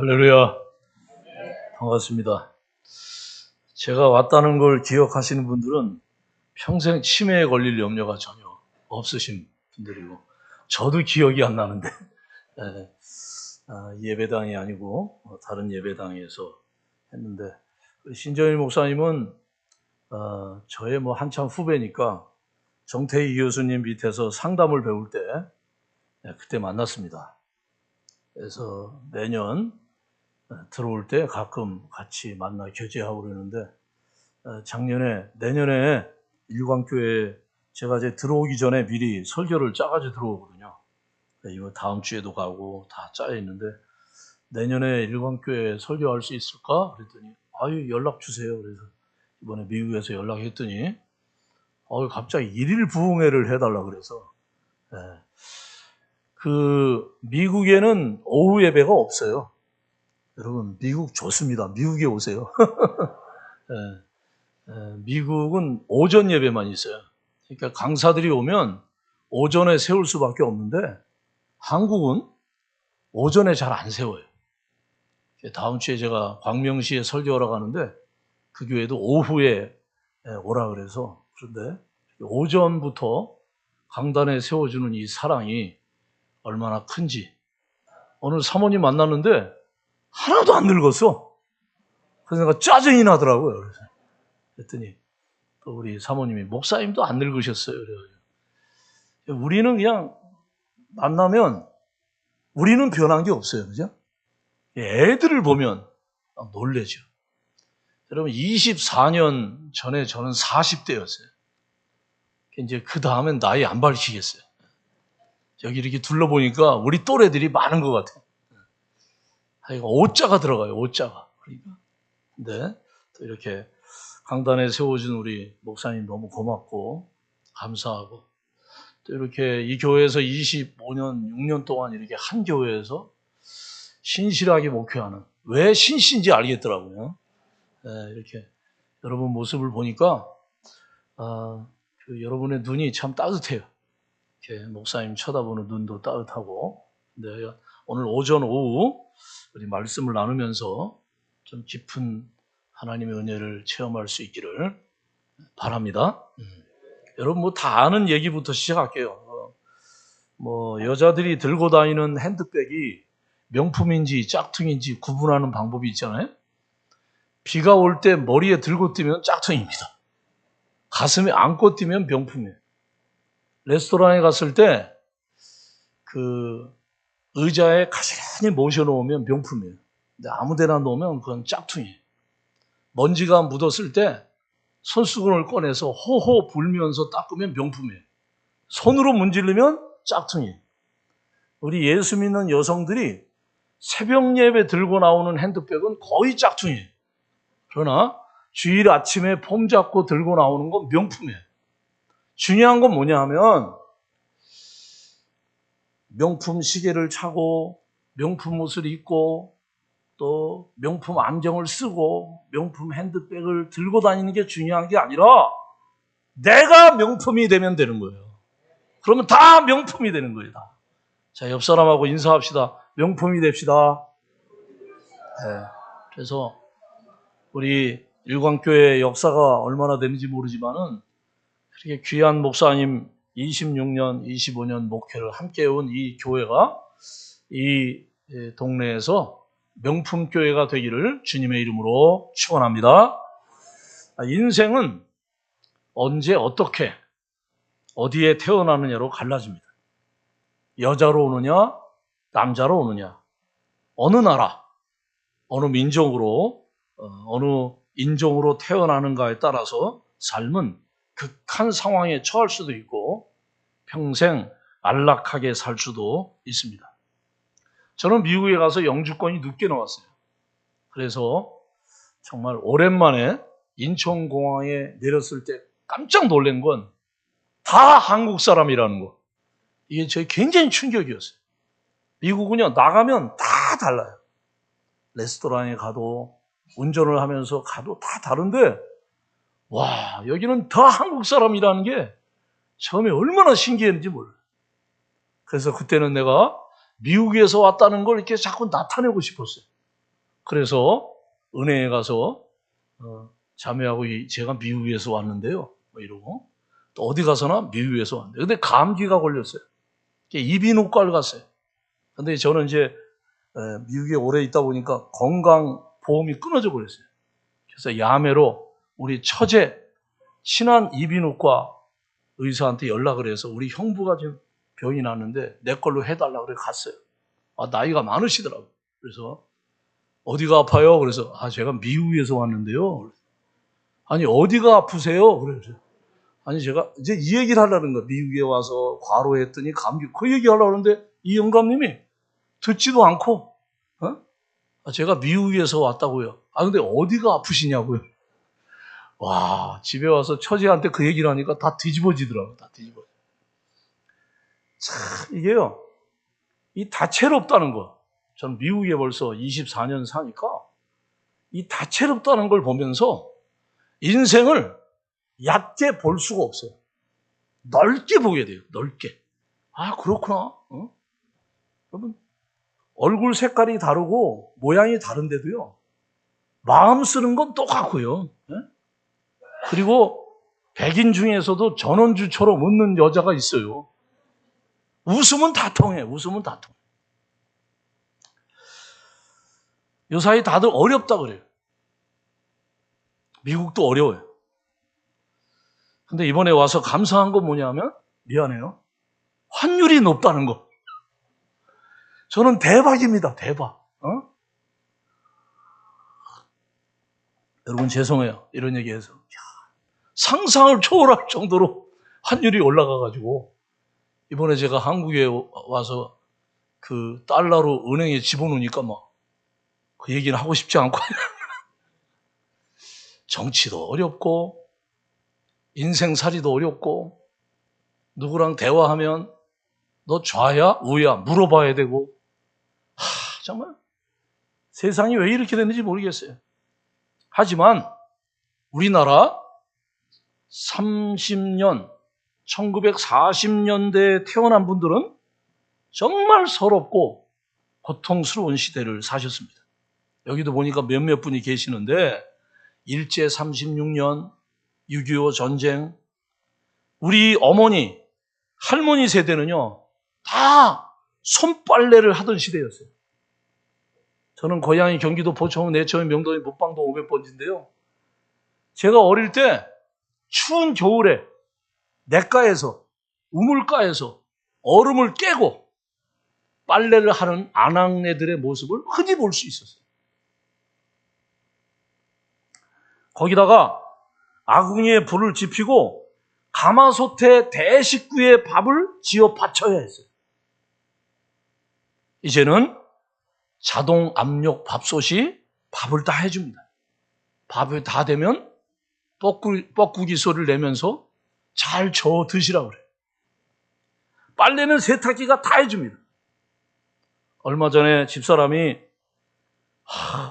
할렐루야. 반갑습니다. 제가 왔다는 걸 기억하시는 분들은 평생 치매에 걸릴 염려가 전혀 없으신 분들이고, 저도 기억이 안 나는데, 예배당이 아니고 다른 예배당에서 했는데, 신정일 목사님은 저의 한참 후배니까 정태희 교수님 밑에서 상담을 배울 때 그때 만났습니다. 그래서 매년 들어올 때 가끔 같이 만나 교제하고 그러는데, 내년에 일광교회에 제가 이제 들어오기 전에 미리 설교를 짜가지고 들어오거든요. 이거 다음 주에도 가고 다 짜여 있는데, 내년에 일광교회에 설교할 수 있을까? 그랬더니, 연락 주세요. 그래서 이번에 미국에서 연락했더니, 갑자기 일일 부흥회를 해달라 그래서, 미국에는 오후 예배가 없어요. 여러분, 미국 좋습니다. 미국에 오세요. 미국은 오전 예배만 있어요. 그러니까 강사들이 오면 오전에 세울 수밖에 없는데, 한국은 오전에 잘 안 세워요. 다음 주에 제가 광명시에 설교하러 가는데, 그 교회도 오후에 오라 그래서, 그런데 오전부터 강단에 세워주는 이 사랑이 얼마나 큰지. 오늘 사모님 만났는데 하나도 안 늙었어. 그래서 내가 짜증이 나더라고요. 그랬더니 또 우리 사모님이, 목사님도 안 늙으셨어요. 그래가지고 우리는 그냥 만나면 우리는 변한 게 없어요. 그죠? 애들을 보면 놀래죠. 여러분, 24년 전에 저는 40대였어요. 이제 그 다음엔 나이 안 밝히겠어요. 여기 이렇게 둘러보니까 우리 또래들이 많은 것 같아요. 오자가 들어가요. 오자가. 그러니까. 근데 또 이렇게 강단에 세워준 우리 목사님 너무 고맙고 감사하고, 또 이렇게 이 교회에서 25년, 6년 동안 이렇게 한 교회에서 신실하게 목회하는, 왜 신신지 알겠더라고요. 이렇게 여러분 모습을 보니까 여러분의 눈이 참 따뜻해요. 이렇게 목사님 쳐다보는 눈도 따뜻하고. 근데 오늘 오전 오후 우리 말씀을 나누면서 좀 깊은 하나님의 은혜를 체험할 수 있기를 바랍니다. 여러분 다 아는 얘기부터 시작할게요. 여자들이 들고 다니는 핸드백이 명품인지 짝퉁인지 구분하는 방법이 있잖아요. 비가 올 때 머리에 들고 뛰면 짝퉁입니다. 가슴에 안고 뛰면 명품이에요. 레스토랑에 갔을 때 의자에 가지런히 모셔놓으면 명품이에요. 근데 아무데나 놓으면 그건 짝퉁이에요. 먼지가 묻었을 때 손수건을 꺼내서 호호 불면서 닦으면 명품이에요. 손으로 문지르면 짝퉁이에요. 우리 예수 믿는 여성들이 새벽 예배 들고 나오는 핸드백은 거의 짝퉁이에요. 그러나 주일 아침에 폼 잡고 들고 나오는 건 명품이에요. 중요한 건 뭐냐 하면, 명품 시계를 차고 명품 옷을 입고 또 명품 안경을 쓰고 명품 핸드백을 들고 다니는 게 중요한 게 아니라 내가 명품이 되면 되는 거예요. 그러면 다 명품이 되는 거예요. 다. 자, 옆 사람하고 인사합시다. 명품이 됩시다. 그래서 우리 일광교회 역사가 얼마나 되는지 모르지만은, 그렇게 귀한 목사님 26년, 25년 목회를 함께 해온 이 교회가 이 동네에서 명품 교회가 되기를 주님의 이름으로 축원합니다. 인생은 언제 어떻게 어디에 태어나느냐로 갈라집니다. 여자로 오느냐 남자로 오느냐, 어느 나라 어느 민족으로 어느 인종으로 태어나는가에 따라서 삶은 극한 상황에 처할 수도 있고 평생 안락하게 살 수도 있습니다. 저는 미국에 가서 영주권이 늦게 나왔어요. 그래서 정말 오랜만에 인천공항에 내렸을 때 깜짝 놀란 건 다 한국 사람이라는 거. 이게 저희 굉장히 충격이었어요. 미국은요, 나가면 다 달라요. 레스토랑에 가도 운전을 하면서 가도 다 다른데, 와, 여기는 다 한국 사람이라는 게 처음에 얼마나 신기했는지 몰라요. 그래서 그때는 내가 미국에서 왔다는 걸 이렇게 자꾸 나타내고 싶었어요. 그래서 은행에 가서 자매하고 제가 미국에서 왔는데요. 뭐 이러고 또 어디 가서나 미국에서 왔는데 근데 감기가 걸렸어요. 이비인후과를 갔어요. 근데 저는 이제 미국에 오래 있다 보니까 건강보험이 끊어져 버렸어요. 그래서 야매로 우리 처제 친한 이비인후과 의사한테 연락을 해서 우리 형부가 지금 병이 났는데 내 걸로 해달라고 그래 갔어요. 나이가 많으시더라고요. 그래서 어디가 아파요? 그래서 제가 미국에서 왔는데요. 아니 어디가 아프세요? 그래서 아니 제가 이제 이 얘기를 하려는 거예요. 미국에 와서 과로했더니 감기 그 얘기 하려고 하는데 이 영감님이 듣지도 않고 제가 미국에서 왔다고요. 근데 어디가 아프시냐고요. 와, 집에 와서 처제한테 그 얘기를 하니까 다 뒤집어지더라고요. 다 뒤집어져. 참 이게요. 이 다채롭다는 거. 전 미국에 벌써 24년 사니까 이 다채롭다는 걸 보면서 인생을 얕게 볼 수가 없어요. 넓게 보게 돼요. 넓게. 그렇구나. 여러분 얼굴 색깔이 다르고 모양이 다른데도요. 마음 쓰는 건 똑같고요. 그리고 백인 중에서도 전원주처럼 웃는 여자가 있어요. 웃으면 다 통해. 웃으면 다 통해. 요사이 다들 어렵다 그래요. 미국도 어려워요. 근데 이번에 와서 감사한 건 뭐냐면 미안해요. 환율이 높다는 거. 저는 대박입니다. 대박. 여러분 죄송해요. 이런 얘기해서. 상상을 초월할 정도로 환율이 올라가가지고 이번에 제가 한국에 와서 그 달러로 은행에 집어넣으니까 그 얘기는 하고 싶지 않고 정치도 어렵고 인생살이도 어렵고 누구랑 대화하면 너 좌야 우야 물어봐야 되고 정말 세상이 왜 이렇게 됐는지 모르겠어요. 하지만 우리나라 30년 1940년대에 태어난 분들은 정말 서럽고 고통스러운 시대를 사셨습니다. 여기도 보니까 몇몇 분이 계시는데 일제 36년 6.25 전쟁 우리 어머니 할머니 세대는요 다 손빨래를 하던 시대였어요. 저는 고향이 경기도 포천 내천 명동의 목방동 500번지인데요. 제가 어릴 때 추운 겨울에 냇가에서 우물가에서 얼음을 깨고 빨래를 하는 아낙네들의 모습을 흔히 볼 수 있었어요. 거기다가 아궁이에 불을 지피고 가마솥에 대식구에 밥을 지어 바쳐야 했어요. 이제는 자동 압력 밥솥이 밥을 다 해줍니다. 밥이 다 되면 뻐꾸기 소리를 내면서 잘 저어 드시라고 그래요. 빨래는 세탁기가 다 해줍니다. 얼마 전에 집사람이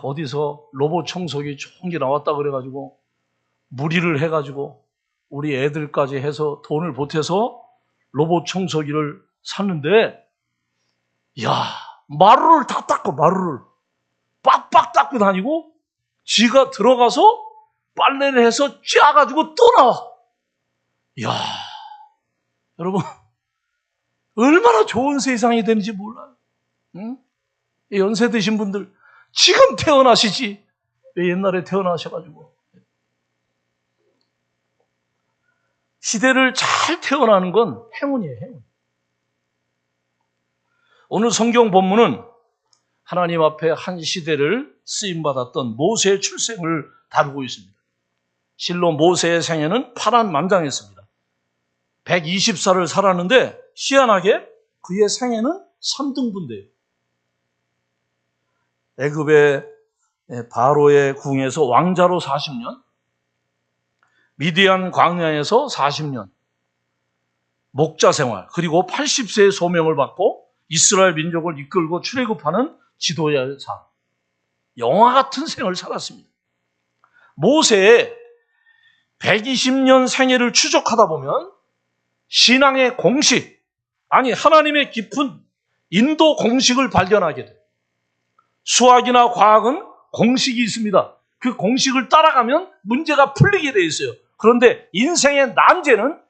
어디서 로봇 청소기 좋은 게 나왔다 그래가지고 무리를 해가지고 우리 애들까지 해서 돈을 보태서 로봇 청소기를 샀는데 마루를 다 닦고 마루를 빡빡 닦고 다니고 지가 들어가서 빨래를 해서 짜가지고 또 나와. 여러분 얼마나 좋은 세상이 되는지 몰라요. 응? 연세 드신 분들 지금 태어나시지 왜 옛날에 태어나셔가지고 시대를 잘 태어나는 건 행운이에요. 행운. 오늘 성경 본문은 하나님 앞에 한 시대를 쓰임받았던 모세의 출생을 다루고 있습니다. 실로 모세의 생애는 파란만장했습니다. 120살을 살았는데 희한하게 그의 생애는 3등분돼요. 애굽의 바로의 궁에서 왕자로 40년, 미디안 광야에서 40년, 목자 생활, 그리고 80세의 소명을 받고 이스라엘 민족을 이끌고 출애굽하는 지도자의 삶. 영화 같은 생을 살았습니다. 모세의 120년 생애를 추적하다 보면 신앙의 공식, 하나님의 깊은 인도 공식을 발견하게 돼요. 수학이나 과학은 공식이 있습니다. 그 공식을 따라가면 문제가 풀리게 돼 있어요. 그런데 인생의 난제는,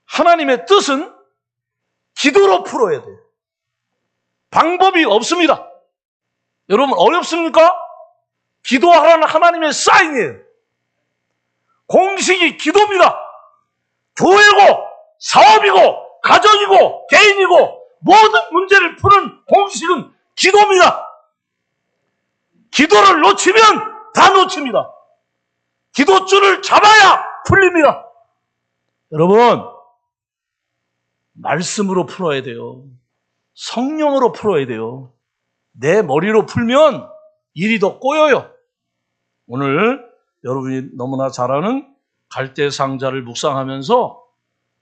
하나님의 뜻은 기도로 풀어야 돼요. 방법이 없습니다. 여러분, 어렵습니까? 기도하라는 하나님의 사인이에요. 공식이 기도입니다. 교회고 사업이고 가정이고 개인이고 모든 문제를 푸는 공식은 기도입니다. 기도를 놓치면 다 놓칩니다. 기도줄을 잡아야 풀립니다. 여러분, 말씀으로 풀어야 돼요. 성령으로 풀어야 돼요. 내 머리로 풀면 일이 더 꼬여요. 오늘 여러분이 너무나 잘 아는 갈대상자를 묵상하면서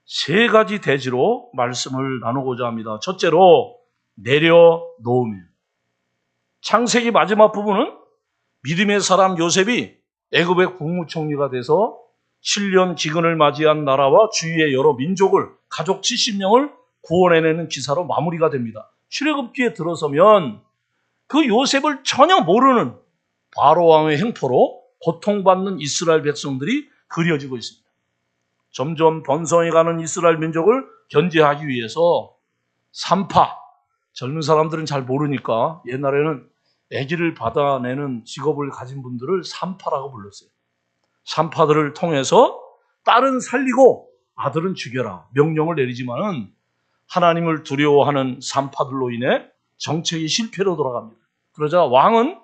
세 가지 대지로 말씀을 나누고자 합니다. 첫째로 내려놓음이에요. 창세기 마지막 부분은 믿음의 사람 요셉이 애굽의 국무총리가 돼서 7년 기근을 맞이한 나라와 주위의 여러 민족을, 가족 70명을 구원해내는 기사로 마무리가 됩니다. 출애굽기에 들어서면 그 요셉을 전혀 모르는 바로 왕의 행포로 고통받는 이스라엘 백성들이 그려지고 있습니다. 점점 번성해가는 이스라엘 민족을 견제하기 위해서 산파, 젊은 사람들은 잘 모르니까 옛날에는 아기를 받아내는 직업을 가진 분들을 산파라고 불렀어요. 산파들을 통해서 딸은 살리고 아들은 죽여라 명령을 내리지만은 하나님을 두려워하는 산파들로 인해 정책이 실패로 돌아갑니다. 그러자 왕은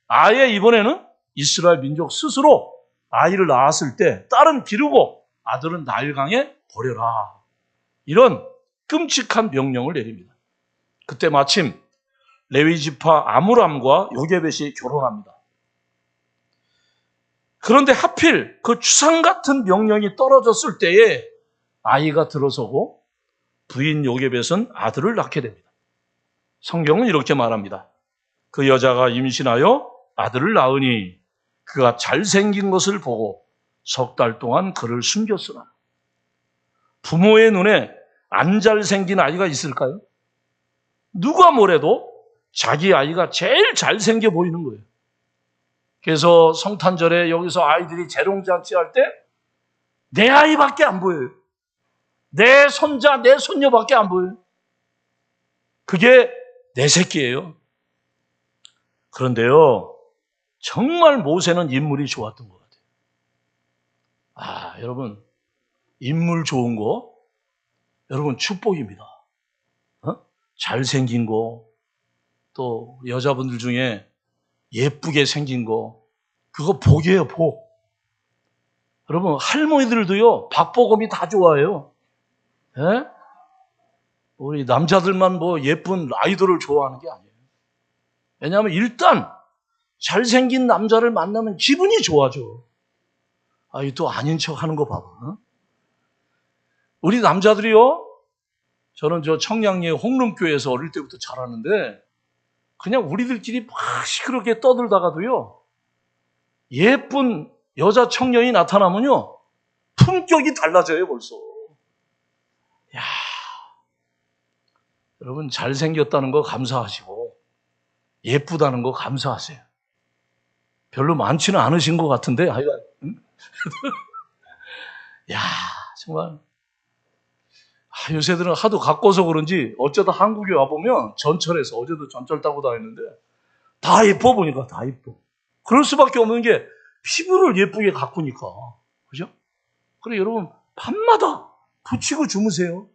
아예 이번에는 이스라엘 민족 스스로 아이를 낳았을 때 딸은 기르고 아들은 나일강에 버려라, 이런 끔찍한 명령을 내립니다. 그때 마침 레위 지파 아므람과 요게벳이 결혼합니다. 그런데 하필 그 추상 같은 명령이 떨어졌을 때에 아이가 들어서고 부인 요게벳은 아들을 낳게 됩니다. 성경은 이렇게 말합니다. 그 여자가 임신하여 아들을 낳으니 그가 잘생긴 것을 보고 석 달 동안 그를 숨겼으나. 부모의 눈에 안 잘생긴 아이가 있을까요? 누가 뭐래도 자기 아이가 제일 잘생겨 보이는 거예요. 그래서 성탄절에 여기서 아이들이 재롱잔치 할 때 내 아이밖에 안 보여요. 내 손자, 내 손녀밖에 안 보여요. 그게 내 새끼예요. 그런데요, 정말 모세는 인물이 좋았던 것 같아요. 여러분, 인물 좋은 거, 여러분 축복입니다. 잘생긴 거, 또 여자분들 중에 예쁘게 생긴 거, 그거 복이에요, 복. 여러분, 할머니들도요, 박보검이 다 좋아해요. 예? 우리 남자들만 뭐 예쁜 아이돌을 좋아하는 게 아니에요. 왜냐하면 일단 잘생긴 남자를 만나면 기분이 좋아져. 또 아닌 척 하는 거 봐봐. 우리 남자들이요, 저는 저 청량리의 홍릉교회에서 어릴 때부터 자랐는데, 그냥 우리들끼리 막 시끄럽게 떠들다가도요, 예쁜 여자 청년이 나타나면요, 품격이 달라져요, 벌써. 야, 여러분, 잘생겼다는 거 감사하시고, 예쁘다는 거 감사하세요. 별로 많지는 않으신 것 같은데, 하여간. 야, 정말. 요새들은 하도 가꿔서 그런지 어쩌다 한국에 와보면 전철에서, 어제도 전철 타고 다녔는데 다 예뻐 보니까 다 예뻐. 그럴 수밖에 없는 게 피부를 예쁘게 가꾸니까. 그죠? 그래, 여러분, 밤마다 붙이고 주무세요.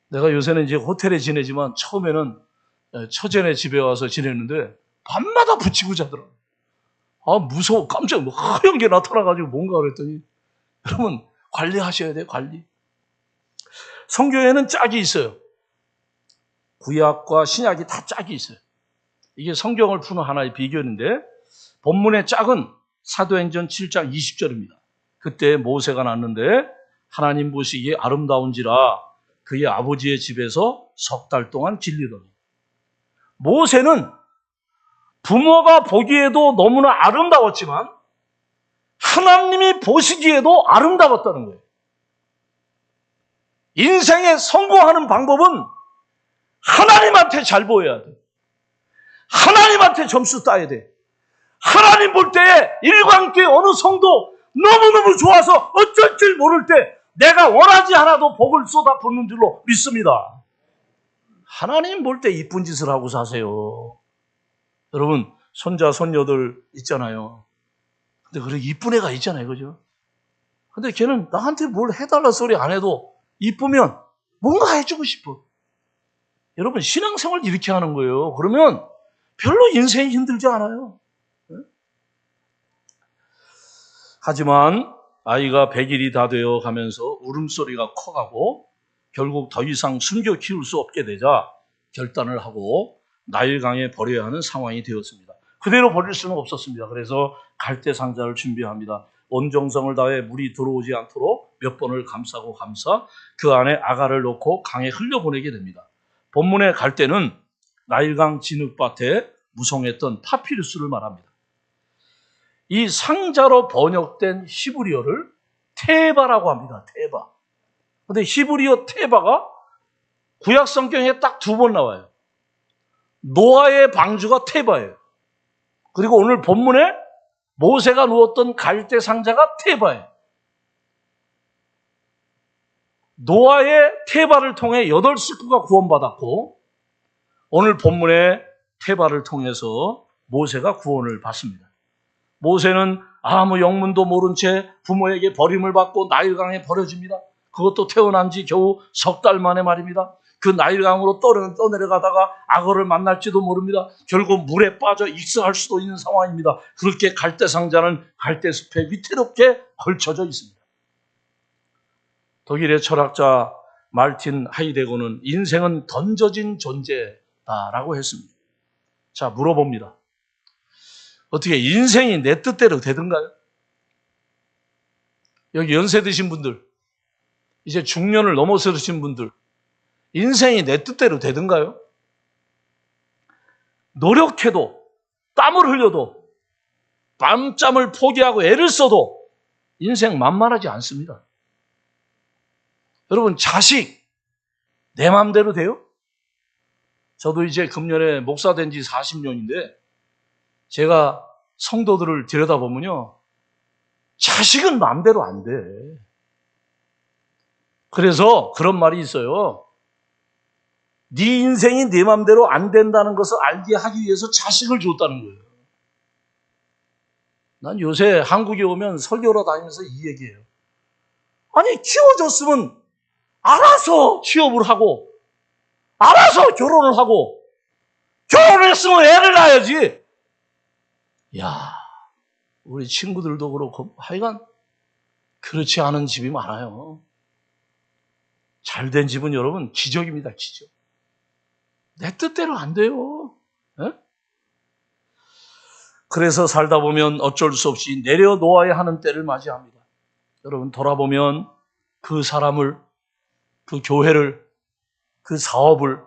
내가 요새는 이제 호텔에 지내지만 처음에는 처제네 집에 와서 지냈는데 밤마다 붙이고 자더라고요. 무서워. 깜짝 하얀 게 나타나가지고 뭔가 그랬더니, 여러분, 관리하셔야 돼요, 관리. 성경에는 짝이 있어요. 구약과 신약이 다 짝이 있어요. 이게 성경을 푸는 하나의 비결인데, 본문의 짝은 사도행전 7장 20절입니다. 그때 모세가 낳았는데 하나님 보시기에 아름다운지라 그의 아버지의 집에서 석 달 동안 길리더니. 모세는 부모가 보기에도 너무나 아름다웠지만 하나님이 보시기에도 아름다웠다는 거예요. 인생에 성공하는 방법은 하나님한테 잘 보여야 돼. 하나님한테 점수 따야 돼. 하나님 볼 때에 일관교회 어느 성도 너무너무 좋아서 어쩔 줄 모를 때 내가 원하지 않아도 복을 쏟아붓는 줄로 믿습니다. 하나님 볼 때 이쁜 짓을 하고 사세요. 여러분, 손자, 손녀들 있잖아요. 근데 그래 이쁜 애가 있잖아요. 그죠? 근데 걔는 나한테 뭘 해달라 소리 안 해도 이쁘면 뭔가 해주고 싶어. 여러분, 신앙생활 이렇게 하는 거예요. 그러면 별로 인생이 힘들지 않아요. 하지만 아이가 100일이 다 되어 가면서 울음소리가 커가고 결국 더 이상 숨겨 키울 수 없게 되자 결단을 하고 나일강에 버려야 하는 상황이 되었습니다. 그대로 버릴 수는 없었습니다. 그래서 갈대 상자를 준비합니다. 온 정성을 다해 물이 들어오지 않도록 몇 번을 감싸고 감싸 그 안에 아가를 넣고 강에 흘려보내게 됩니다. 본문의 갈대는 나일강 진흙밭에 무성했던 파피루스를 말합니다. 이 상자로 번역된 히브리어를 테바라고 합니다. 테바. 근데 히브리어 테바가 구약 성경에 딱 2번 나와요. 노아의 방주가 테바예요. 그리고 오늘 본문에 모세가 누웠던 갈대 상자가 테바예요. 노아의 테바를 통해 8식구가 구원받았고 오늘 본문의 테바를 통해서 모세가 구원을 받습니다. 모세는 아무 영문도 모른 채 부모에게 버림을 받고 나일강에 버려집니다. 그것도 태어난 지 겨우 3달 만에 말입니다. 그 나일강으로 떠내려가다가 악어를 만날지도 모릅니다. 결국 물에 빠져 익사할 수도 있는 상황입니다. 그렇게 갈대 상자는 갈대숲에 위태롭게 걸쳐져 있습니다. 독일의 철학자 말틴 하이데거는 인생은 던져진 존재다라고 했습니다. 자, 물어봅니다. 어떻게 인생이 내 뜻대로 되던가요? 여기 연세 드신 분들, 이제 중년을 넘어서신 분들, 인생이 내 뜻대로 되던가요? 노력해도, 땀을 흘려도, 밤잠을 포기하고 애를 써도 인생 만만하지 않습니다. 여러분, 자식, 내 마음대로 돼요? 저도 이제 금년에 목사 된 지 40년인데 제가 성도들을 들여다보면요. 자식은 마음대로 안 돼. 그래서 그런 말이 있어요. 네 인생이 네 마음대로 안 된다는 것을 알게 하기 위해서 자식을 줬다는 거예요. 난 요새 한국에 오면 설교로 다니면서 이 얘기예요. 아니, 키워줬으면 알아서 취업을 하고 알아서 결혼을 하고 결혼을 했으면 애를 낳아야지. 야, 우리 친구들도 그렇고 하여간 그렇지 않은 집이 많아요. 잘된 집은 여러분 기적입니다. 기적. 내 뜻대로 안 돼요. 에? 그래서 살다 보면 어쩔 수 없이 내려놓아야 하는 때를 맞이합니다. 여러분 돌아보면 그 사람을, 그 교회를, 그 사업을,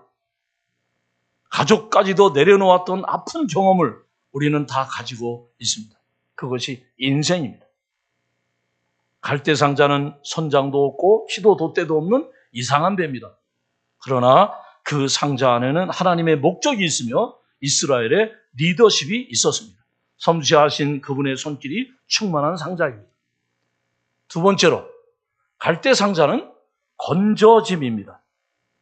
가족까지도 내려놓았던 아픈 경험을 우리는 다 가지고 있습니다. 그것이 인생입니다. 갈대 상자는 선장도 없고 키도 돛대도 없는 이상한 배입니다. 그러나 그 상자 안에는 하나님의 목적이 있으며 이스라엘의 리더십이 있었습니다. 섬시하신 그분의 손길이 충만한 상자입니다. 두 번째로 갈대 상자는 건져짐입니다.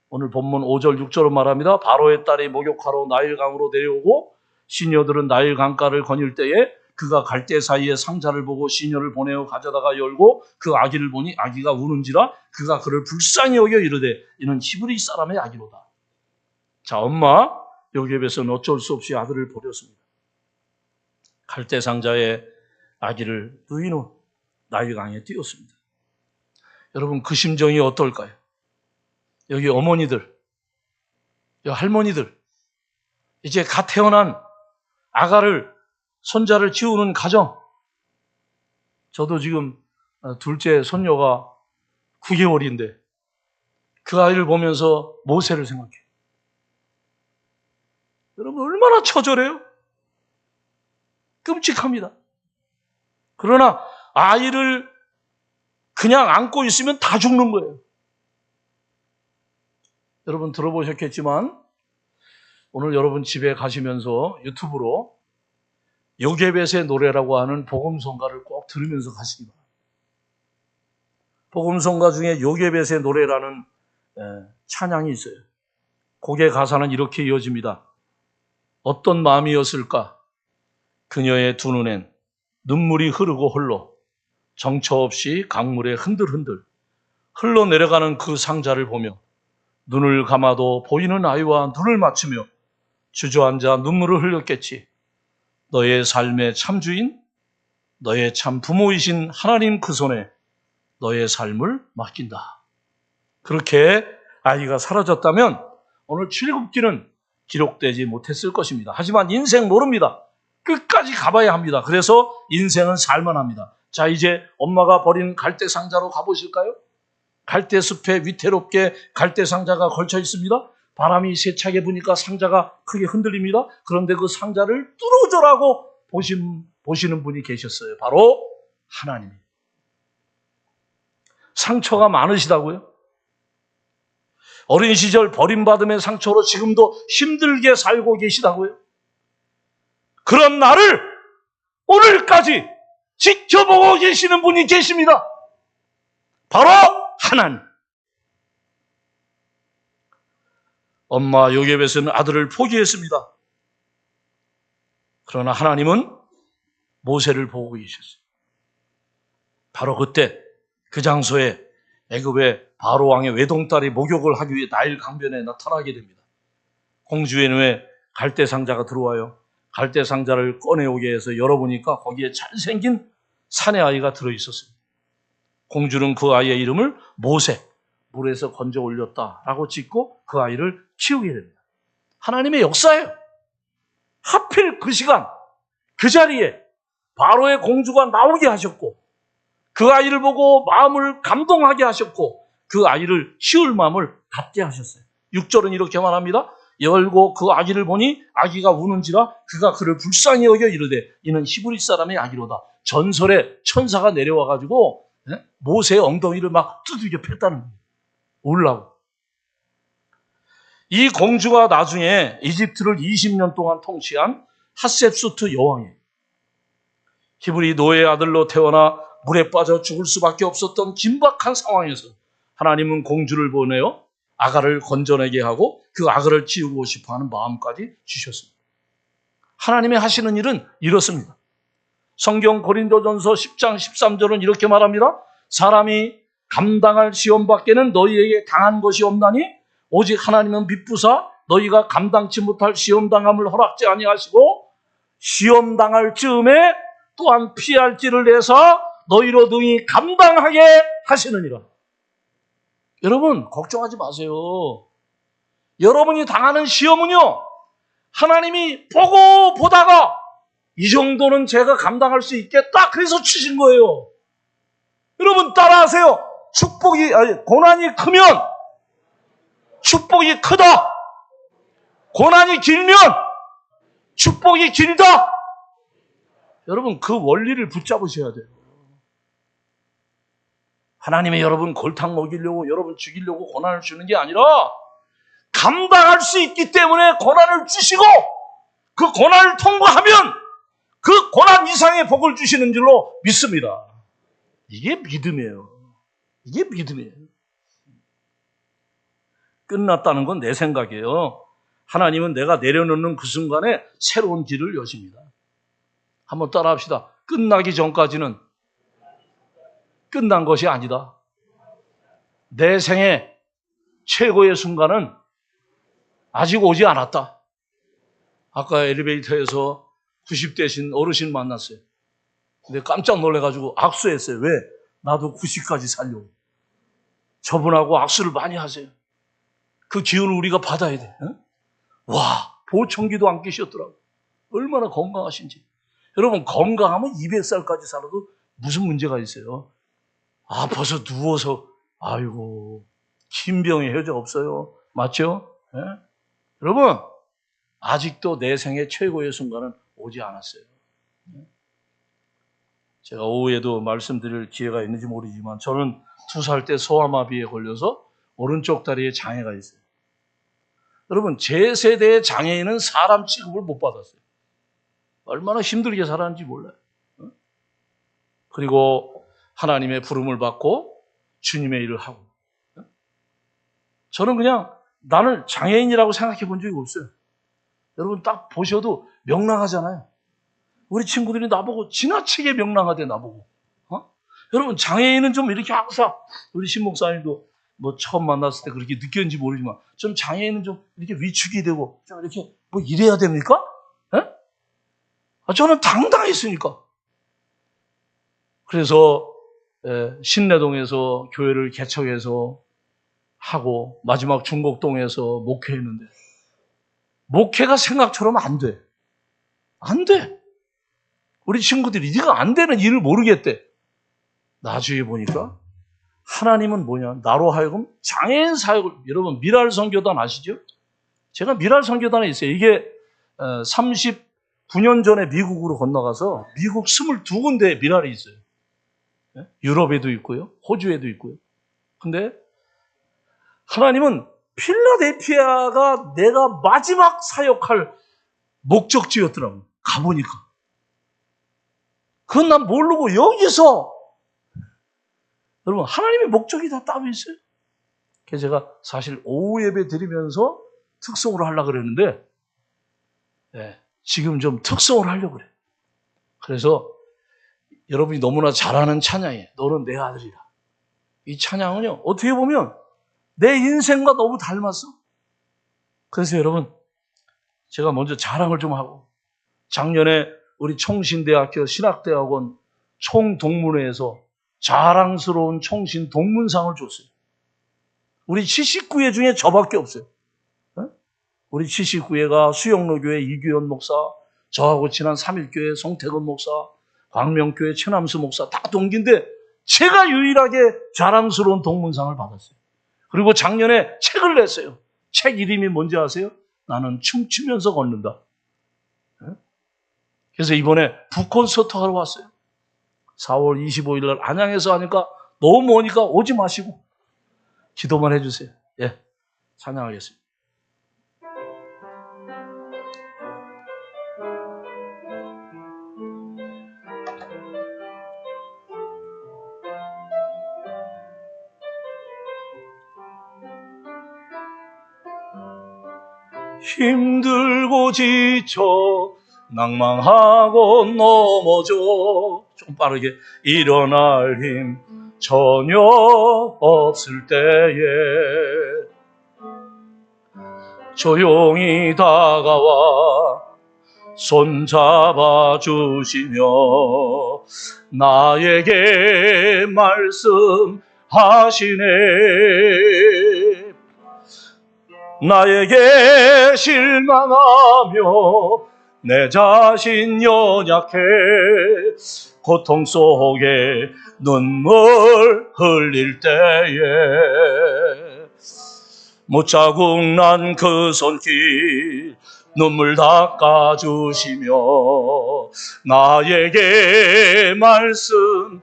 오늘 본문 5절 6절로 말합니다. 바로의 딸이 목욕하러 나일강으로 내려오고 시녀들은 나일 강가를 거닐 때에 그가 갈대 사이에 상자를 보고 시녀를 보내어 가져다가 열고 그 아기를 보니 아기가 우는지라 그가 그를 불쌍히 여겨 이르되 이는 히브리 사람의 아기로다. 자, 엄마 요셉에서는 어쩔 수 없이 아들을 버렸습니다. 갈대 상자에 아기를 누인 후 나일강에 띄웠습니다. 여러분 그 심정이 어떨까요? 여기 어머니들, 여기 할머니들, 이제 갓 태어난 아가를, 손자를 키우는 가정. 저도 지금 둘째 손녀가 9개월인데 그 아이를 보면서 모세를 생각해요. 여러분 얼마나 처절해요? 끔찍합니다. 그러나 아이를 그냥 안고 있으면 다 죽는 거예요. 여러분 들어보셨겠지만 오늘 여러분 집에 가시면서 유튜브로 요게벳의 노래라고 하는 복음성가를 꼭 들으면서 가시기 바랍니다. 복음성가 중에 요게벳의 노래라는 찬양이 있어요. 곡의 가사는 이렇게 이어집니다. 어떤 마음이었을까? 그녀의 두 눈엔 눈물이 흐르고 홀로 정처 없이 강물에 흔들흔들 흘러내려가는 그 상자를 보며 눈을 감아도 보이는 아이와 눈을 맞추며 주저앉아 눈물을 흘렸겠지. 너의 삶의 참주인, 너의 참 부모이신 하나님 그 손에 너의 삶을 맡긴다. 그렇게 아이가 사라졌다면 오늘 출애굽기는 기록되지 못했을 것입니다. 하지만 인생 모릅니다. 끝까지 가봐야 합니다. 그래서 인생은 살만합니다. 자, 이제 엄마가 버린 갈대 상자로 가보실까요? 갈대 숲에 위태롭게 갈대 상자가 걸쳐 있습니다. 바람이 세차게 부니까 상자가 크게 흔들립니다. 그런데 그 상자를 뚫어져라고 보시는 분이 계셨어요. 바로 하나님. 상처가 많으시다고요? 어린 시절 버림받음의 상처로 지금도 힘들게 살고 계시다고요? 그런 나를 오늘까지 지켜보고 계시는 분이 계십니다. 바로 하나님. 엄마 요게벳은 아들을 포기했습니다. 그러나 하나님은 모세를 보고 계셨어요. 바로 그때 그 장소에 애굽의 바로 왕의 외동딸이 목욕을 하기 위해 나일 강변에 나타나게 됩니다. 공주의 눈에 갈대 상자가 들어와요. 갈대 상자를 꺼내오게 해서 열어보니까 거기에 잘생긴 사내 아이가 들어있었습니다. 공주는 그 아이의 이름을 모세, 물에서 건져 올렸다라고 짓고 그 아이를 키우게 됩니다. 하나님의 역사예요. 하필 그 시간, 그 자리에 바로의 공주가 나오게 하셨고 그 아이를 보고 마음을 감동하게 하셨고 그 아이를 키울 마음을 갖게 하셨어요. 6절은 이렇게 말합니다. 열고 그 아기를 보니 아기가 우는지라 그가 그를 불쌍히 여겨 이르되 이는 히브리 사람의 아기로다. 전설의 천사가 내려와가지고 모세의 엉덩이를 막 두들겨 팼다는 거예요. 울라고. 이 공주가 나중에 이집트를 20년 동안 통치한 핫셉수트 여왕이에요. 히브리 노예의 아들로 태어나 물에 빠져 죽을 수밖에 없었던 긴박한 상황에서 하나님은 공주를 보내어 아가를 건져내게 하고 그 아가를 키우고 싶어하는 마음까지 주셨습니다. 하나님의 하시는 일은 이렇습니다. 성경 고린도전서 10장 13절은 이렇게 말합니다. 사람이 감당할 시험 밖에는 너희에게 당한 것이 없나니 오직 하나님은 빚부사 너희가 감당치 못할 시험당함을 허락지 아니하시고 시험당할 즈음에 또한 피할 길을 내서 너희로 등이 감당하게 하시느니라. 여러분 걱정하지 마세요. 여러분이 당하는 시험은요 하나님이 보고 보다가 이 정도는 제가 감당할 수 있겠다 그래서 주신 거예요. 여러분 따라하세요. 고난이 크면 축복이 크다. 고난이 길면 축복이 길다. 여러분 그 원리를 붙잡으셔야 돼요. 하나님이 여러분 골탕 먹이려고 여러분 죽이려고 고난을 주는 게 아니라 감당할 수 있기 때문에 고난을 주시고 그 고난을 통과하면 그 고난 이상의 복을 주시는 줄로 믿습니다. 이게 믿음이에요. 이게 믿음이에요. 끝났다는 건 내 생각이에요. 하나님은 내가 내려놓는 그 순간에 새로운 길을 여십니다. 한번 따라합시다. 끝나기 전까지는 끝난 것이 아니다. 내 생의 최고의 순간은 아직 오지 않았다. 아까 엘리베이터에서 90대신 어르신 만났어요. 근데 깜짝 놀래가지고 악수했어요. 왜? 나도 90까지 살려고. 저분하고 악수를 많이 하세요. 그 기운을 우리가 받아야 돼. 응? 와, 보청기도 안 끼셨더라고. 얼마나 건강하신지. 여러분 건강하면 200살까지 살아도 무슨 문제가 있어요? 아파서 누워서 아이고 신병의 효자 없어요. 맞죠? 네? 여러분 아직도 내 생의 최고의 순간은 오지 않았어요. 제가 오후에도 말씀드릴 기회가 있는지 모르지만 저는 2살 때 소아마비에 걸려서 오른쪽 다리에 장애가 있어요. 여러분, 제 세대의 장애인은 사람 취급을 못 받았어요. 얼마나 힘들게 살았는지 몰라요. 그리고 하나님의 부름을 받고 주님의 일을 하고. 저는 그냥 나를 장애인이라고 생각해 본 적이 없어요. 여러분 딱 보셔도 명랑하잖아요. 우리 친구들이 나보고 지나치게 명랑하대, 나보고. 여러분, 장애인은 좀 이렇게 항상, 우리 신목사님도 뭐 처음 만났을 때 그렇게 느꼈는지 모르지만, 좀 장애인은 좀 이렇게 위축이 되고, 좀 이렇게 뭐 이래야 됩니까? 저는 당당했으니까. 그래서 신내동에서 교회를 개척해서 하고, 마지막 중곡동에서 목회했는데, 목회가 생각처럼 안 돼. 안 돼. 우리 친구들이 네가 안 되는 일을 모르겠대. 나중에 보니까 하나님은 뭐냐, 나로 하여금 장애인 사역을, 여러분 미랄 선교단 아시죠? 제가 미랄 선교단에 있어요. 이게 39년 전에 미국으로 건너가서 미국 22군데에 미랄이 있어요. 유럽에도 있고요, 호주에도 있고요. 근데 하나님은 필라델피아가 내가 마지막 사역할 목적지였더라고요. 가보니까. 그건 난 모르고 여기서, 여러분, 하나님의 목적이 다 따로 있어요. 그래서 제가 사실 오후 예배 드리면서 특송을 하려고 그랬는데, 지금 좀 특송을 하려고 그래요. 그래서 여러분이 너무나 잘하는 찬양이에요. 너는 내 아들이라. 이 찬양은요, 어떻게 보면 내 인생과 너무 닮았어. 그래서 여러분, 제가 먼저 자랑을 좀 하고, 작년에 우리 총신대학교 신학대학원 총동문회에서 자랑스러운 총신동문상을 줬어요. 우리 79회 중에 저밖에 없어요. 우리 79회가 수영로교회 이규현 목사, 저하고 친한 삼일교회 송태근 목사, 광명교회 최남수 목사 다 동기인데 제가 유일하게 자랑스러운 동문상을 받았어요. 그리고 작년에 책을 냈어요. 책 이름이 뭔지 아세요? 나는 춤추면서 걷는다. 그래서 이번에 북콘서트 하러 왔어요. 4월 25일 날 안양에서 하니까 너무 머니까 오지 마시고 기도만 해주세요. 찬양하겠습니다. 힘들고 지쳐 낭망하고 넘어져 좀 빠르게 일어날 힘 전혀 없을 때에 조용히 다가와 손잡아 주시며 나에게 말씀하시네. 나에게 실망하며 내 자신 연약해 고통 속에 눈물 흘릴 때에 못자국 난 그 손길 눈물 닦아주시며 나에게 말씀하시네.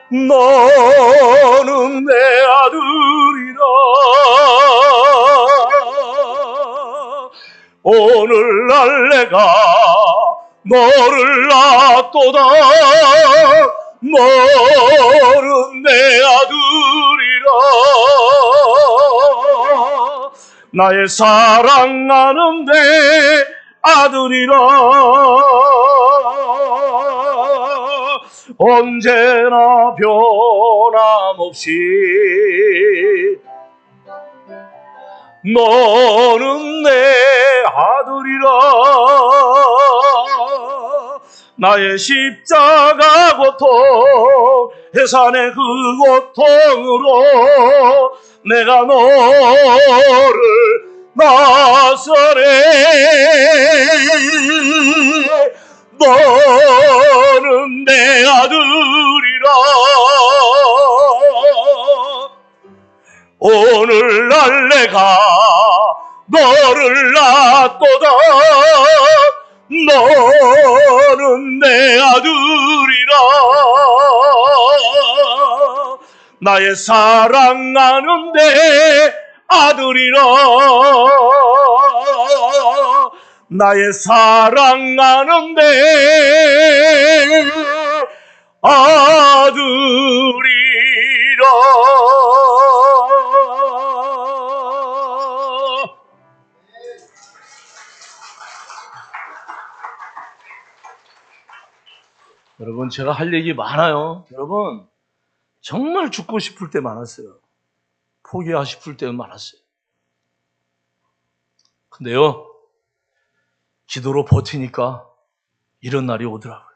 너는 내 아들이라 오늘날 내가 너를 낳도다. 너는 내 아들이라 나의 사랑하는 내 아들이라 언제나 변함없이 너는 내 아들이라 나의 십자가 고통 해산의 그 고통으로 내가 너를 나서네. 너는 내 아들이라 오늘날 내가 너를 낳도다. 너는 내 아들이라 나의 사랑하는 내 아들이라. 나의 사랑하는 내 아들이라. 여러분, 제가 할 얘기 많아요. 여러분, 정말 죽고 싶을 때 많았어요. 포기하고 싶을 때 많았어요. 근데요, 기도로 버티니까 이런 날이 오더라고요.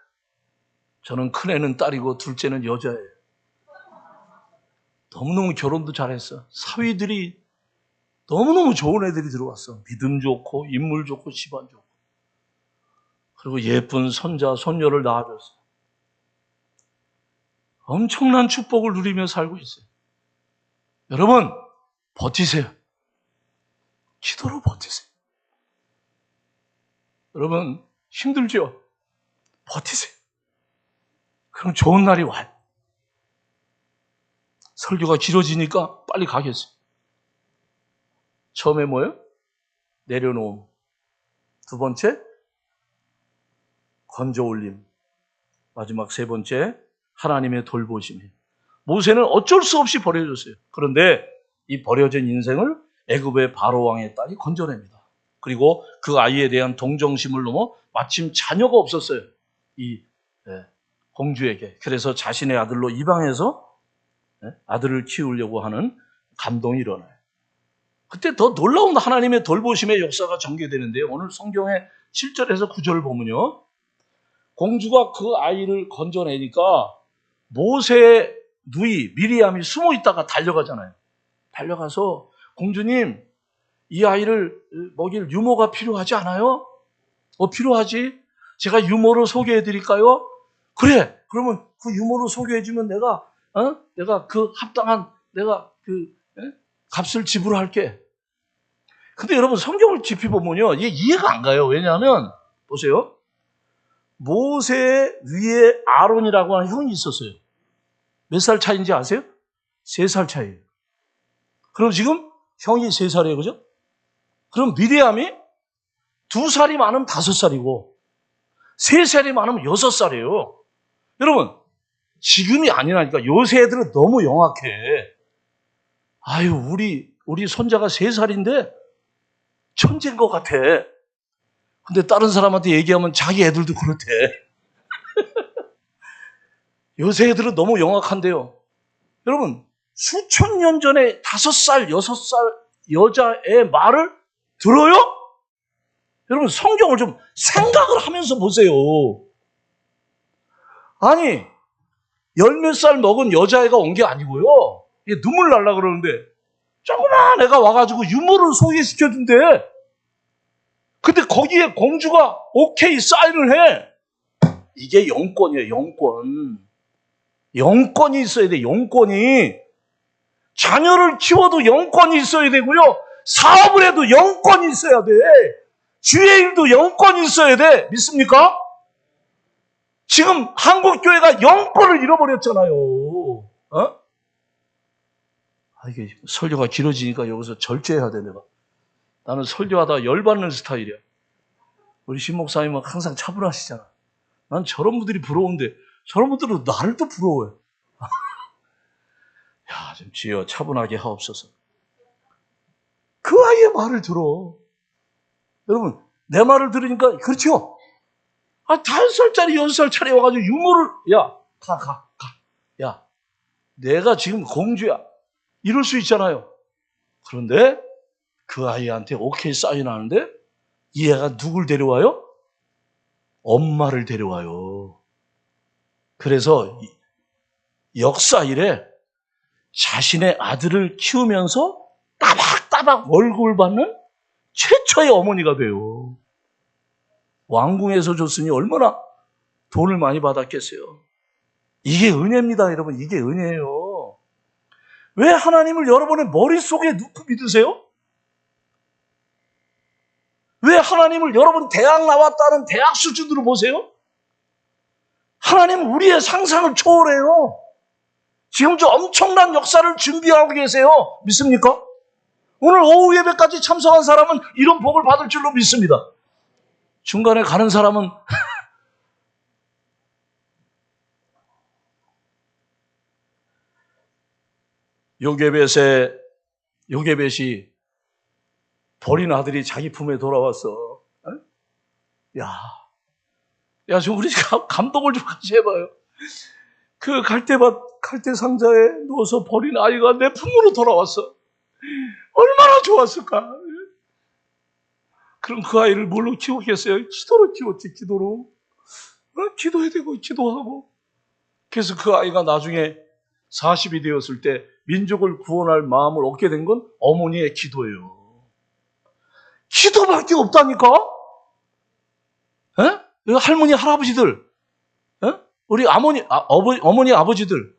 저는 큰애는 딸이고 둘째는 여자예요. 너무너무 결혼도 잘했어. 사위들이 너무너무 좋은 애들이 들어왔어. 믿음 좋고 인물 좋고 집안 좋고. 그리고 예쁜 손자, 손녀를 낳아줬어. 엄청난 축복을 누리며 살고 있어요. 여러분, 버티세요. 기도로 버티세요. 여러분, 힘들죠? 버티세요. 그럼 좋은 날이 와요. 설교가 길어지니까 빨리 가겠어요. 처음에 뭐예요? 내려놓음. 두 번째, 건져올림. 마지막 세 번째, 하나님의 돌보심이. 모세는 어쩔 수 없이 버려졌어요. 그런데 이 버려진 인생을 애굽의 바로 왕의 딸이 건져냅니다. 그리고 그 아이에 대한 동정심을 넘어 마침 자녀가 없었어요. 이 공주에게. 그래서 자신의 아들로 입양해서 아들을 키우려고 하는 감동이 일어나요. 그때 더 놀라운 하나님의 돌보심의 역사가 전개되는데요. 오늘 성경의 7절에서 9절을 보면요. 공주가 그 아이를 건져내니까 모세의 누이 미리암이 숨어 있다가 달려가잖아요. 달려가서 공주님, 이 아이를 먹일 유모가 필요하지 않아요? 필요하지? 제가 유모를 소개해 드릴까요? 그래. 그러면 그 유모를 소개해 주면 내가 그 합당한 값을 지불할게. 근데 여러분, 성경을 깊이 보면요, 이게 이해가 안 가요. 왜냐하면 보세요. 모세 위에 아론이라고 하는 형이 있었어요. 몇 살 차이인지 아세요? 3살 차이예요. 그럼 지금 형이 3살이에요. 그죠? 그럼 미리암이 2살이 많으면 5살이고 3살이 많으면 6살이에요. 여러분, 지금이 아니라니까. 요새 애들은 너무 영악해. 아유, 우리 손자가 3살인데 천재인 것 같아. 근데 다른 사람한테 얘기하면 자기 애들도 그렇대. 요새 애들은 너무 영악한데요. 여러분, 수천 년 전에 5살, 6살 여자의 말을 들어요? 여러분, 성경을 좀 생각을 하면서 보세요. 아니, 10몇 살 먹은 여자애가 온 게 아니고요. 이게 눈물 날라 그러는데 조그만 애가 와가지고 유모를 소개시켜준대. 근데 거기에 공주가 오케이 사인을 해. 이게 영권이에요. 영권. 영권이 있어야 돼. 영권이. 자녀를 키워도 영권이 있어야 되고요. 사업을 해도 영권이 있어야 돼. 주의 일도 영권이 있어야 돼. 믿습니까? 지금 한국교회가 영권을 잃어버렸잖아요. 이게 설교가 길어지니까 여기서 절제해야 돼, 내가. 나는 설교하다 열받는 스타일이야. 우리 신목사님은 항상 차분하시잖아. 난 저런 분들이 부러운데 저런 분들은 나를 또 부러워해. 야, 좀 주여 차분하게 하옵소서. 그 아이의 말을 들어. 여러분, 내 말을 들으니까 그렇죠? 5살짜리 6살짜리 와가지고 유모를 가. 야, 내가 지금 공주야. 이럴 수 있잖아요. 그런데 그 아이한테 오케이 사인하는데 이 애가 누굴 데려와요? 엄마를 데려와요. 그래서 역사 이래 자신의 아들을 키우면서 따박따박 월급을 받는 최초의 어머니가 돼요. 왕궁에서 줬으니 얼마나 돈을 많이 받았겠어요. 이게 은혜입니다, 여러분. 이게 은혜예요. 왜 하나님을 여러분의 머릿속에 넣고 믿으세요? 왜 하나님을 여러분 대학 나왔다는 대학 수준으로 보세요? 하나님은 우리의 상상을 초월해요. 지금 저 엄청난 역사를 준비하고 계세요. 믿습니까? 오늘 오후 예배까지 참석한 사람은 이런 복을 받을 줄로 믿습니다. 중간에 가는 사람은 요게벳이 버린 아들이 자기 품에 돌아왔어. 야, 좀 우리 감독을 좀 같이 해봐요. 그 갈대 상자에 누워서 버린 아이가 내 품으로 돌아왔어. 얼마나 좋았을까? 그럼 그 아이를 뭘로 키웠겠어요? 기도로 키웠지, 기도로. 기도해야 되고, 기도하고. 그래서 그 아이가 나중에 40이 되었을 때 민족을 구원할 마음을 얻게 된 건 어머니의 기도예요. 기도밖에 없다니까? 에? 할머니, 할아버지들, 에? 우리 어머니, 아버지들,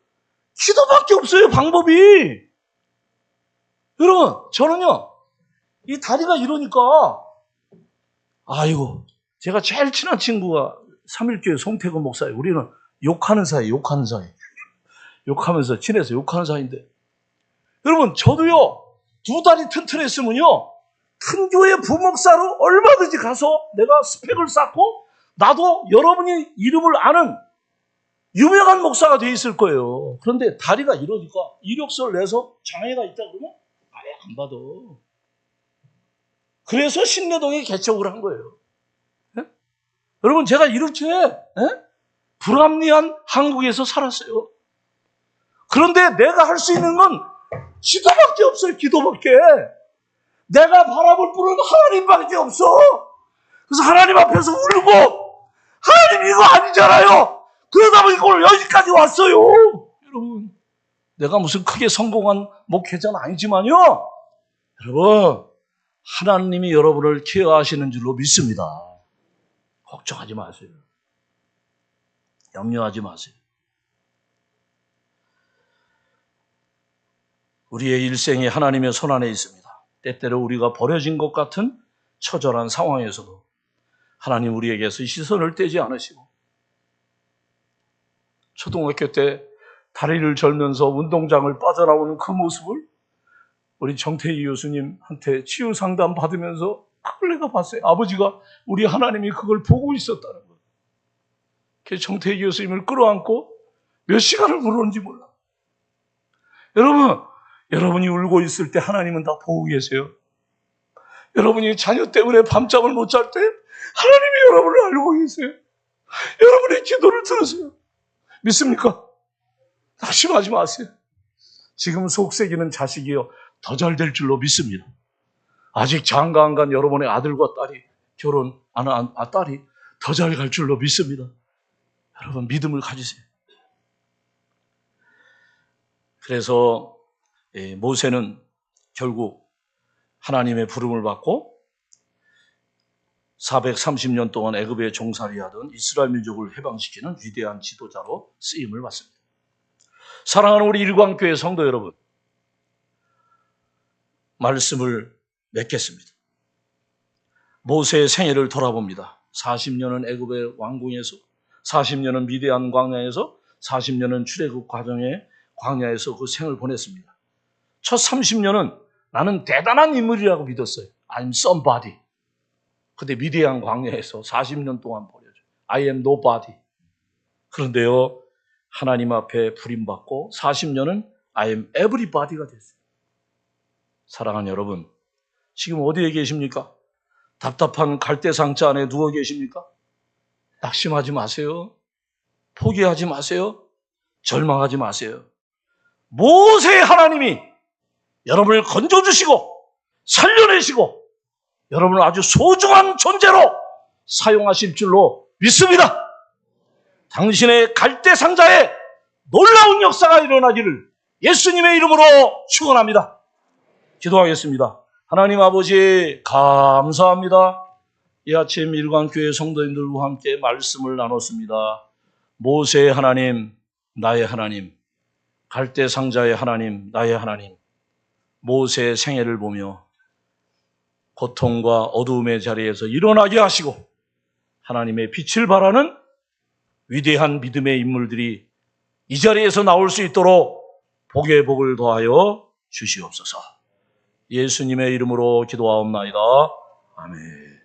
기도밖에 없어요, 방법이. 여러분, 저는요, 이 다리가 이러니까, 아이고, 제가 제일 친한 친구가 삼일교회 송태근 목사예요. 우리는 욕하는 사이. 욕하면서 친해서 욕하는 사이인데. 여러분, 저도요, 두 다리 튼튼했으면요, 큰 교회 부목사로 얼마든지 가서 내가 스펙을 쌓고, 나도 여러분이 이름을 아는 유명한 목사가 돼 있을 거예요. 그런데 다리가 이러니까 이력서를 내서 장애가 있다 그러면 아예 안 받아. 그래서 신내동에 개척을 한 거예요. 예? 여러분, 제가 이렇게 불합리한 한국에서 살았어요. 그런데 내가 할 수 있는 건 기도밖에 없어요. 기도밖에. 내가 바라볼 분은 하나님밖에 없어. 그래서 하나님 앞에서 울고, 하나님 이거 아니잖아요. 그러다 보니까 오늘 여기까지 왔어요. 여러분, 내가 무슨 크게 성공한 목회자는 아니지만요, 여러분, 하나님이 여러분을 케어하시는 줄로 믿습니다. 걱정하지 마세요. 염려하지 마세요. 우리의 일생이 하나님의 손안에 있습니다. 때때로 우리가 버려진 것 같은 처절한 상황에서도 하나님 우리에게서 시선을 떼지 않으시고, 초등학교 때 다리를 절면서 운동장을 빠져나오는 그 모습을 우리 정태희 교수님한테 치유 상담 받으면서 그걸 내가 봤어요. 아버지가, 우리 하나님이 그걸 보고 있었다는 거예요. 그래서 정태희 교수님을 끌어안고 몇 시간을 울었는지 몰라. 여러분이 울고 있을 때 하나님은 다 보고 계세요. 여러분이 자녀 때문에 밤잠을 못 잘 때 하나님이 여러분을 알고 계세요. 여러분의 기도를 들으세요. 믿습니까? 낙심하지 마세요. 지금 속삭이는 자식이요, 더 잘 될 줄로 믿습니다. 아직 장가 안 간 여러분의 아들과 딸이 결혼 안 한 딸이 더 잘 갈 줄로 믿습니다. 여러분, 믿음을 가지세요. 그래서 모세는 결국 하나님의 부름을 받고 430년 동안 애굽에 종살이하던 이스라엘 민족을 해방시키는 위대한 지도자로 쓰임을 받습니다. 사랑하는 우리 일광교회 성도 여러분, 말씀을 맺겠습니다. 모세의 생애를 돌아봅니다. 40년은 애굽의 왕궁에서, 40년은 미디안 광야에서, 40년은 출애굽 과정의 광야에서 그 생을 보냈습니다. 첫 30년은 나는 대단한 인물이라고 믿었어요. I'm somebody. 근데 미디안 광야에서 40년 동안 버려져. I am nobody. 그런데요, 하나님 앞에 부림받고 40년은 I am everybody가 됐어요. 사랑하는 여러분, 지금 어디에 계십니까? 답답한 갈대상자 안에 누워 계십니까? 낙심하지 마세요. 포기하지 마세요. 절망하지 마세요. 모세의 하나님이 여러분을 건져주시고 살려내시고 여러분을 아주 소중한 존재로 사용하실 줄로 믿습니다. 당신의 갈대상자에 놀라운 역사가 일어나기를 예수님의 이름으로 축원합니다. 기도하겠습니다. 하나님 아버지, 감사합니다. 이 아침 일광교회 성도님들과 함께 말씀을 나눴습니다. 모세의 하나님, 나의 하나님, 갈대상자의 하나님, 나의 하나님, 모세의 생애를 보며 고통과 어두움의 자리에서 일어나게 하시고 하나님의 빛을 발하는 위대한 믿음의 인물들이 이 자리에서 나올 수 있도록 복에 복을 더하여 주시옵소서. 예수님의 이름으로 기도하옵나이다. 아멘.